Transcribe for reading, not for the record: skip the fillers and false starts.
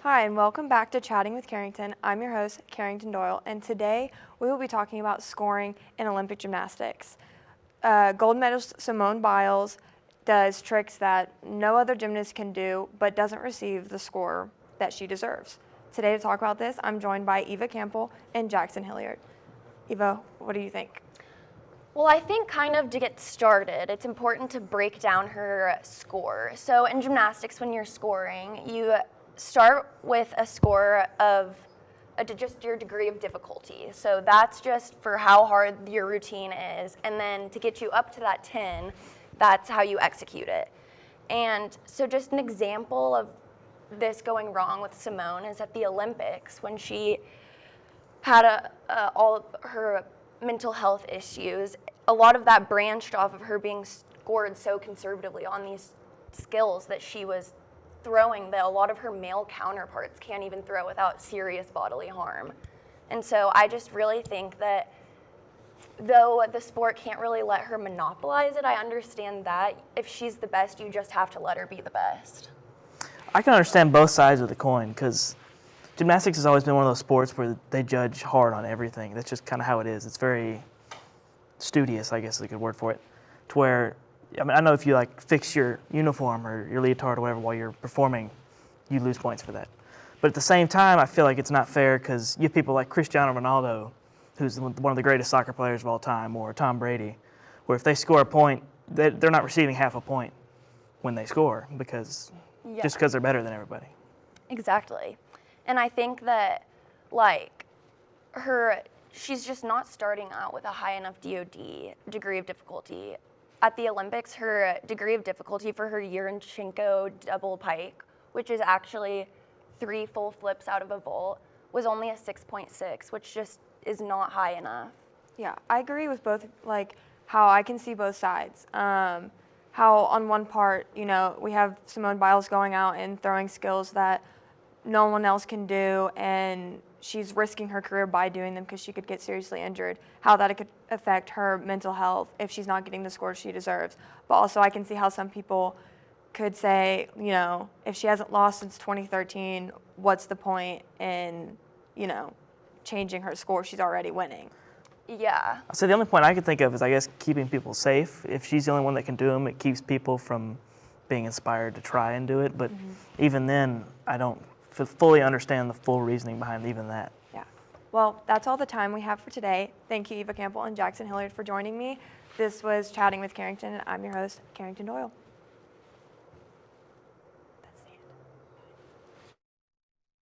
Hi, and welcome back to Chatting with Carrington. I'm your host, Carrington Doyle, and today we will be talking about scoring in Olympic gymnastics. Gold medalist Simone Biles does tricks that no other gymnast can do, but doesn't receive the score that she deserves. Today to talk about this, I'm joined by Eva Campbell and Jackson Hilliard. Eva, what do you think? Well, I think kind of to get started, it's important to break down her score. So in gymnastics, when you're scoring, you start with a score of just your degree of difficulty. So that's just for how hard your routine is. And then to get you up to that 10, that's how you execute it. And so just an example of this going wrong with Simone is at the Olympics when she had all of her mental health issues. A lot of that branched off of her being scored so conservatively on these skills that she was throwing that a lot of her male counterparts can't even throw without serious bodily harm. And so I just really think that though the sport can't really let her monopolize it, I understand that if she's the best, you just have to let her be the best. I can understand both sides of the coin because gymnastics has always been one of those sports where they judge hard on everything. That's just kind of how it is. It's very studious, I guess is a good word for it, to where, I mean, I know if you like fix your uniform or your leotard or whatever while you're performing, you lose points for that. But at the same time, I feel like it's not fair because you have people like Cristiano Ronaldo, who's one of the greatest soccer players of all time, or Tom Brady, where if they score a point, they're not receiving half a point when they score just because they're better than everybody. Exactly. And I think that, she's just not starting out with a high enough DOD, degree of difficulty. At the Olympics, her degree of difficulty for her Yurinchenko double pike, which is actually 3 full flips out of a vault, was only a 6.6, which just is not high enough. Yeah, I agree with both, how I can see both sides. How on one part, we have Simone Biles going out and throwing skills that no one else can do, and she's risking her career by doing them because she could get seriously injured, how that could affect her mental health if she's not getting the score she deserves. But also I can see how some people could say, if she hasn't lost since 2013, what's the point in, changing her score? She's already winning. Yeah. So the only point I could think of is, I guess, keeping people safe. If she's the only one that can do them, it keeps people from being inspired to try and do it. But even then, I don't fully understand the full reasoning behind even that. Yeah. Well, that's all the time we have for today. Thank you, Eva Campbell and Jackson Hilliard, for joining me. This was Chatting with Carrington, and I'm your host, Carrington Doyle.